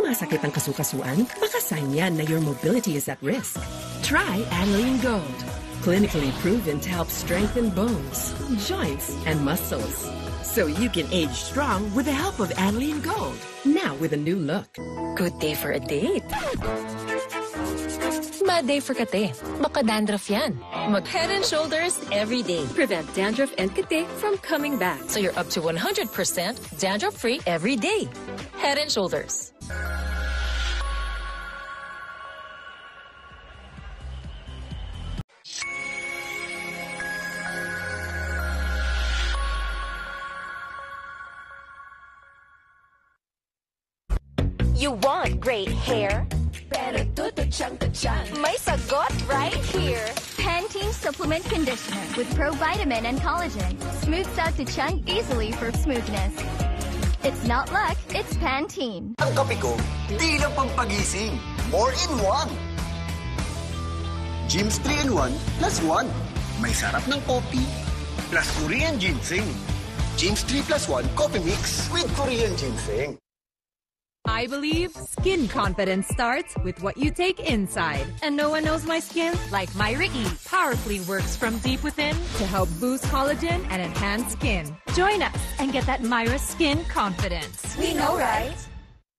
sumasakit ang kasukasuan, baka sign yan na your mobility is at risk. Try Aniline Gold. Clinically proven to help strengthen bones, joints, and muscles. So you can age strong with the help of Aniline Gold. Now with a new look. Good day for a date. Bad day for kate. Baka dandruff yan. Mag Head and Shoulders every day. Prevent dandruff and kate from coming back. So you're up to 100% dandruff-free every day. Head and Shoulders. You want great hair? Pero tutuchang-tuchang. May sagot right here. Pantene Supplement Conditioner with Provitamin and Collagen. Smooths out to chunk easily for smoothness. It's not luck, it's Pantene. Ang kape ko, di lang pampagising. More in one. Gyms 3-in-1 plus 1. May sarap ng kopi plus Korean ginseng. Gyms 3 plus 1 coffee mix with Korean ginseng. I believe skin confidence starts with what you take inside. And no one knows my skin like Myra E. Powerfully works from deep within to help boost collagen and enhance skin. Join us and get that Myra skin confidence. We know, right?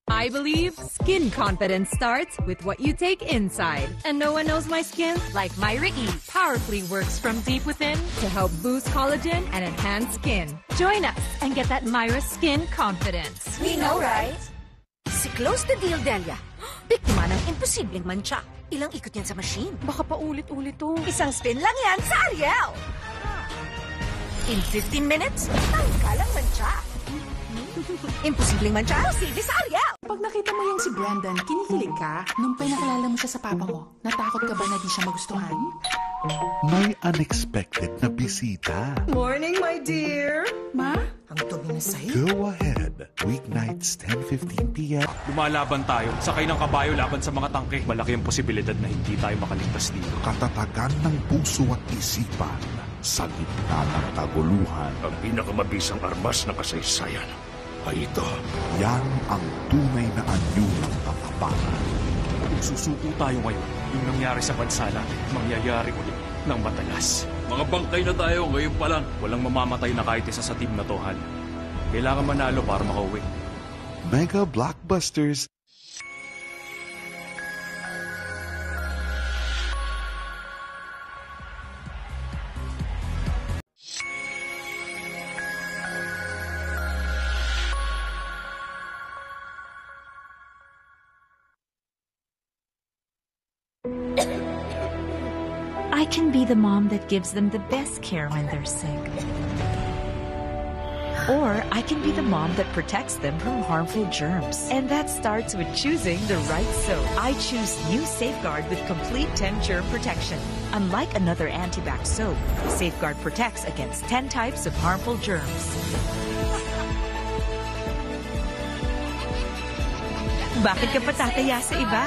I believe skin confidence starts with what you take inside. And no one knows my skin like Myra E. Powerfully works from deep within to help boost collagen and enhance skin. Join us and get that Myra skin confidence. We know, right? Si Close the Deal, Delia. Biktima ng imposibleng mancha. Ilang ikot yan sa machine. Baka pa ulit-ulit to. Isang spin lang yan sa Ariel. In 15 minutes, tanggal ang mancha. Imposibleng mancha, silbi sa Ariel. Pag nakita mo yung si Brandon, kinikilig ka? Nung pinakilala mo siya sa papa mo, natakot ka ba na di siya magustuhan? May unexpected na bisita. Morning, my dear. Ma? Ang dumi na sa'yo. Go ahead. Weeknights, 10:15 p.m. Lumalaban tayo. Sakay ng kabayo laban sa mga tangke. Malaki ang posibilidad na hindi tayo makaligtas dito. Katatagan ng puso at isipan sa gitna ng kaguluhan. Ang pinakamabisang armas na kasaysayan ay ito. Yan ang tunay na anyo ng katapangan. Kung susuko tayo ngayon, yung nangyari sa bansa natin, mangyayari ulit ng madalas. Mga bangkay na tayo ngayon pa lang. Walang mamamatay na kahit isa sa team na to, Hal. Kailangan manalo para makauwi. Mega Blockbusters. I can be the mom that gives them the best care when they're sick. Or I can be the mom that protects them from harmful germs. And that starts with choosing the right soap. I choose new Safeguard with complete 10 germ protection. Unlike another antibac soap, Safeguard protects against 10 types of harmful germs. Bakit ka patataya sa iba?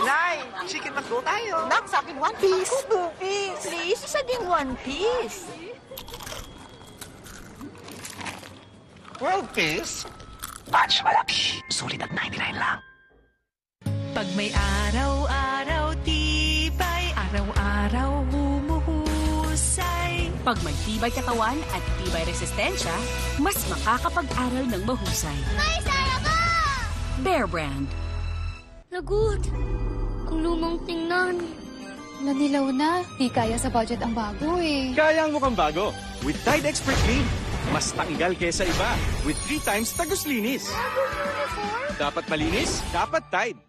Nay, chicken McDo tayo. Nak, sa akin one piece. Ako, 2 piece. Please, isa ding 1 piece. World peace? Batch malaki. Sulit at 99 lang. Pag may araw-araw tibay, araw-araw humuhusay. Pag may tibay katawan at tibay resistensya, mas makakapag-aral ng mahusay. May saya ka! Bear Brand. Lagot. Ang lumang tingnan. Nanilaw na. Di kaya sa budget ang bago eh. Kaya ang mukhang bago. With Tide Expert Clean. Mas tanggal kesa iba. With 3 times tagos linis. Dapat malinis, dapat Tide.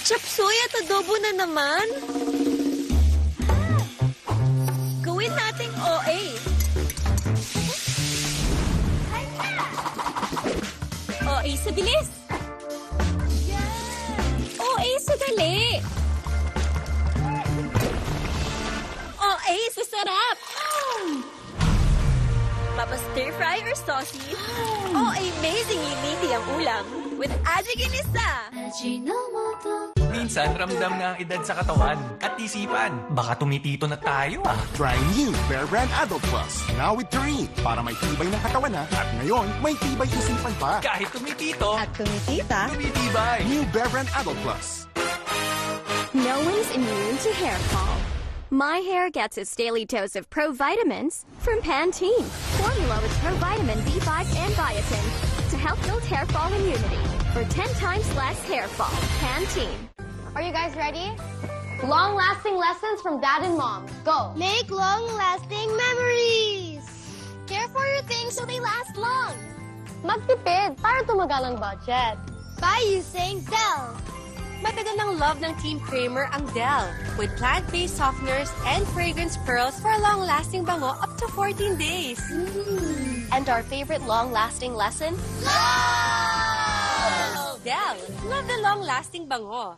Chapsoy at adobo na naman. Gawin nating OA. OA sa bilis. OA sa dali. OA sa sarap. stir-fry or saucy, o amazingly meaty ang ulam with Ajiginisa. Minsan, ramdam na ang edad sa katawan at isipan. Baka tumitito na tayo Try new Bear Brand Adult Plus. Now with taurine. Para may tibay ng katawan na. At ngayon, may tibay isipan pa. Kahit tumitito At tumitita, tumitibay. New Bear Brand Adult Plus. No one's immune to hair fall. My hair gets its daily dose of provitamins from Pantene. Formula with provitamin B5 and biotin to help build hair fall immunity for 10 times less hair fall. Pantene. Are you guys ready? Long-lasting lessons from Dad and Mom. Go! Make long-lasting memories! Care for your things so they last long. Magtipid para tumagal ang budget. By using Dell. Matagal ng love ng Team Kramer ang Dell with plant-based softeners and fragrance pearls for a long-lasting bango up to 14 days. And our favorite long-lasting lesson? Love! Dell, love the long-lasting bango.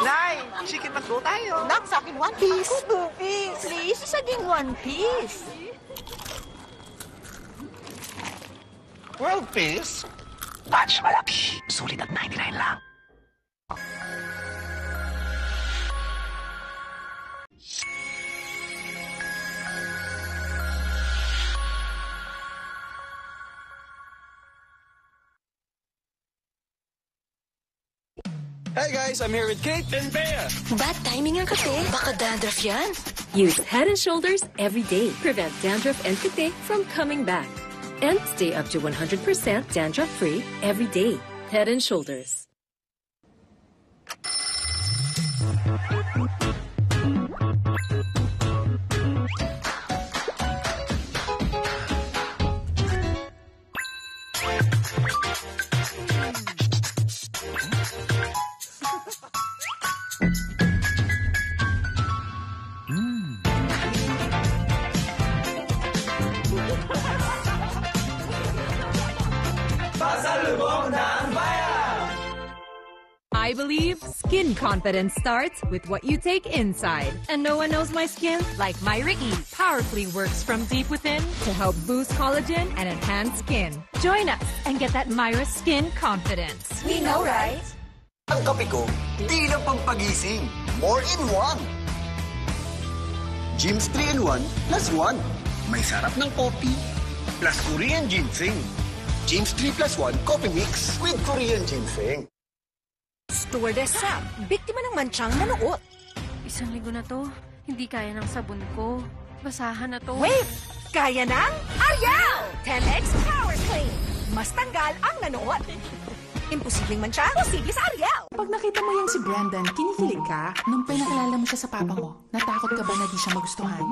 Nay, chicken patlo tayo. Nak, sa akin one piece. Ako, 2 piece. Please, isaging 1 piece. World Peace? Batch malaki. Sulit at 99 lang. Hey guys, I'm here with Kate and Bea. Bad timing ang kate. Baka dandruff yan. Use Head & Shoulders every day. Prevent dandruff and kate from coming back. And stay up to 100% dandruff-free every day. Head & Shoulders. I believe skin confidence starts with what you take inside. And no one knows my skin like Myra E. Powerfully works from deep within to help boost collagen and enhance skin. Join us and get that Myra skin confidence. We know, right? Ang kape ko, di lang pampagising. More in one. Jim's 3-in-1 plus 1. May sarap ng coffee plus Korean ginseng. Jim's 3+1 coffee mix with Korean ginseng. Stewardess Sam, biktima ng mansyang nanuot. Isang linggo na to, hindi kaya ng sabon ko. Basahan na to. Wait! Kaya ng Ariel! 10X Power Clean. Mas tanggal ang nanuot. Imposibleng mansya, posible sa Ariel. Pag nakita mo yan si Brandon, kinikilig ka? Nung pinakilala mo siya sa papa mo, natakot ka ba na di siya magustuhan?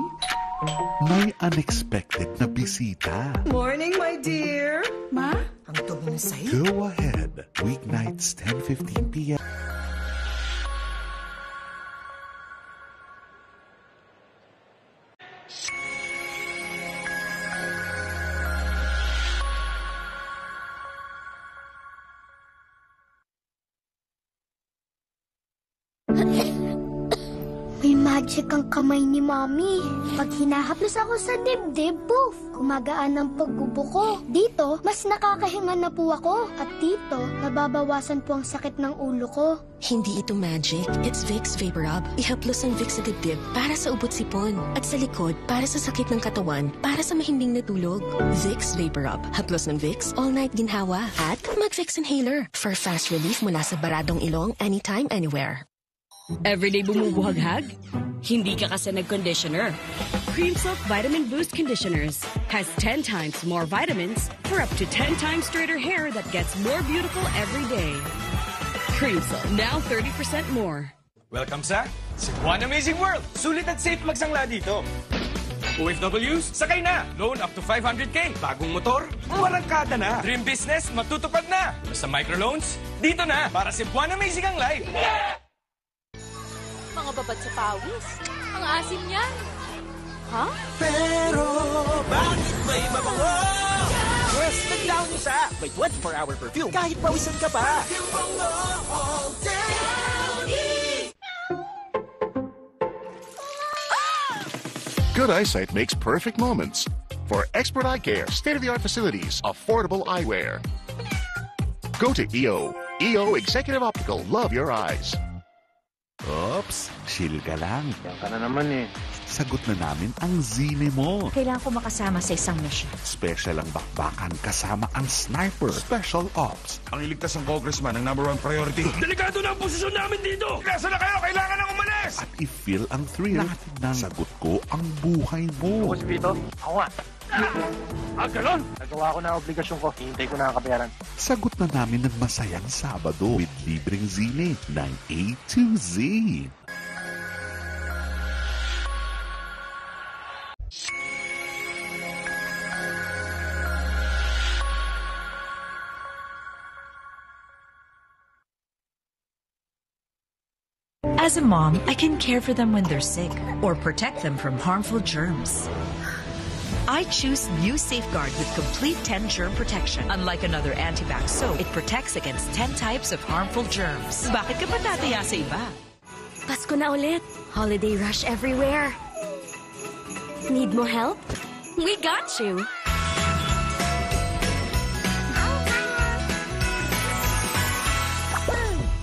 May unexpected na bisita. Morning, my dear. Ma? Ang tubo na sa'yo. Go ahead. Weeknights, 10:15 p.m. May magic ang kamay ni Mommy. Pag hinahaplos ako sa dibdib, poof, gumagaan ang pagbubuko. Dito, mas nakakahinga na po ako. At dito, nababawasan po ang sakit ng ulo ko. Hindi ito magic. It's Vicks Vapor Rub. Ihaplos ang Vicks sa dibdib para sa ubot sipon. At sa likod, para sa sakit ng katawan, para sa mahimbing na tulog. Vicks Vapor Rub. Haplos ng Vicks, all-night ginhawa. At mag-Vicks Inhaler for fast relief mula sa baradong ilong anytime, anywhere. Everyday bumubuhaghag? Hindi ka kasi nag-conditioner. Cream Silk Vitamin Boost Conditioners has 10 times more vitamins for up to 10 times straighter hair that gets more beautiful every day. Cream Silk, now 30% more. Welcome sa Cebuan Amazing World! Sulit at safe magsangla dito. OFWs, sakay na! Loan up to 500k. Bagong motor, warangkada na. Dream business, matutupad na. Basta microloans, dito na. Para Cebuan Amazing ang life. Yeah! Mga babad sa pawis. Ang asim niyan. Ha? Pero, bakit may mabango? Yes, nag-down isa. May 24-hour perfume kahit pawisan ka pa. Good eyesight makes perfect moments. For expert eye care, state-of-the-art facilities, affordable eyewear. Go to EO. EO Executive Optical. Love your eyes. Oops, chill ka lang. Yan ka na naman eh. Sagot na namin ang zine mo. Kailangan ko makasama sa isang mission. Special ang bakbakan kasama ang sniper. Special Ops. Ang iligtas ng congressman ang #1 priority. Delikado na ang posisyon namin dito! Nasa na kayo? Kailangan nang umalis! At i-feel ang thrill ng sagot ko ang buhay mo. Ako si Vito. Ako nga. Ganon? Nagawa ko na ang obligasyon ko. Hihintay ko na ang kabayaran. Sagot na namin ng masayang Sabado with libreng zine ng A to Z. As a mom, I can care for them when they're sick or protect them from harmful germs. I choose new Safeguard with complete 10 germ protection. Unlike another antibac soap, it protects against 10 types of harmful germs. Bakit ka pa tataya sa iba? Pasko na ulit. Holiday rush everywhere. Need mo help? We got you.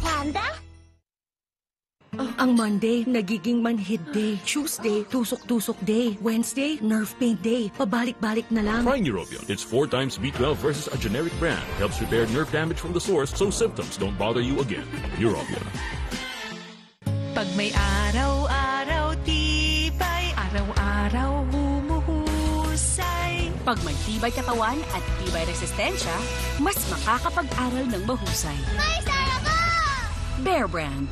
Panda? Ang Monday, nagiging manhid day. Tuesday, tusok-tusok day. Wednesday, nerve pain day. Pabalik-balik na lang. Try Neurobion. It's 4 times B12 versus a generic brand. Helps repair nerve damage from the source so symptoms don't bother you again. Neurobion. Pag may araw-araw tibay, araw-araw humuhusay. Pag may tibay katawan at tibay resistensya, mas makakapag-aral ng mahusay. May sarap! Bear Brand.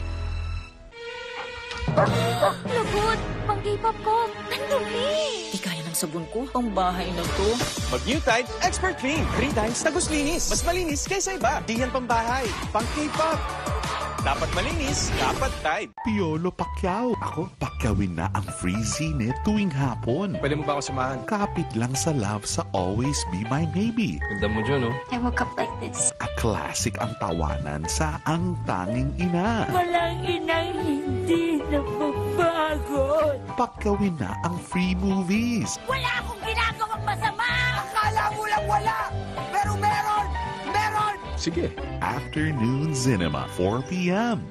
Lagot! Pang K-pop ko! Ang dumi! Di kaya ng sabon ko. Ang bahay na to. Mag-New Tide Expert Clean. 3 times tagos linis. Mas malinis kaysa iba. Di yan pambahay. Pang K-pop. Dapat malinis, dapat Tide. Piolo Pacquiao. Ako, pakyawin na ang free zine tuwing hapon. Pwede mo ba ako samahan? Kapit lang sa love sa Always Be My Maybe. Ganda mo dyan, oh. I woke up like this. A classic ang tawanan sa Ang Tanging Ina. Walang inang hindi napapagod. Pakyawin na ang free movies. Wala akong ginagawang masama! Akala mo lang wala! Pero meron! Meron! Sige, Afternoon Cinema, 4 p.m.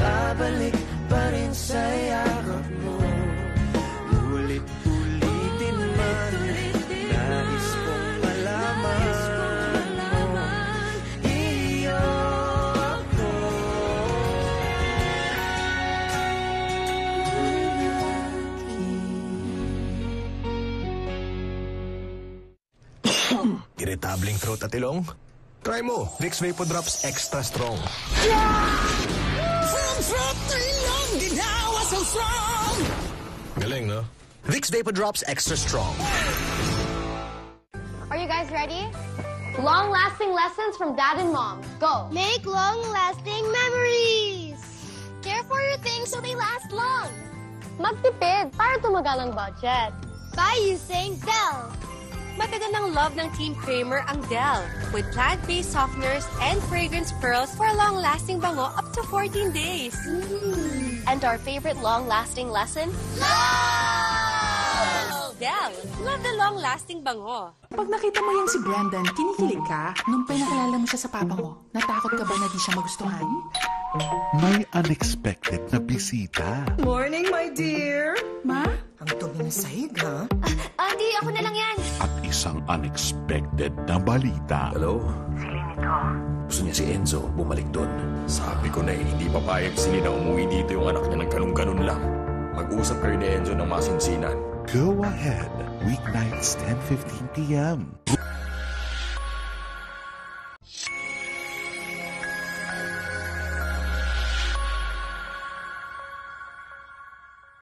Babalik pa rin sa yakap mo. Ulit-ulitin man, nais kong malaman mo. Iyo ako. Irritabling throat at ilong? Try mo, Vicks Vapor Drops Extra Strong. From throat to ilong, ginawa so strong. Galing, no? Vicks Vapor Drops Extra Strong. Are you guys ready? Long-lasting lessons from Dad and Mom. Go! Make long-lasting memories! Care for your things so they last long. Magtipid para tumagal ang budget. By using Dell. Matagal ng love ng Team Kramer ang Dell with plant-based softeners and fragrance pearls for a long-lasting bango up to 14 days. And our favorite long-lasting lesson? Love! Dell, love the long-lasting bango. Pag nakita mo yung si Brandon, kinikilig ka? Nung pinakilala mo siya sa papa mo, natakot ka ba na di siya magustuhan? May unexpected na bisita. Morning, my dear. Ma? Ang dumi ng sahig, ha? Andy, ako na lang yan. At isang unexpected na balita. Hello? Si Linito. Gusto niya si Enzo bumalik doon. Sabi ko na hindi papayag si Lina umuwi dito yung anak niya ng ganun-ganun lang. Mag-usap kayo ni Enzo ng masinsinan. Go ahead. Weeknights 10:15 p.m.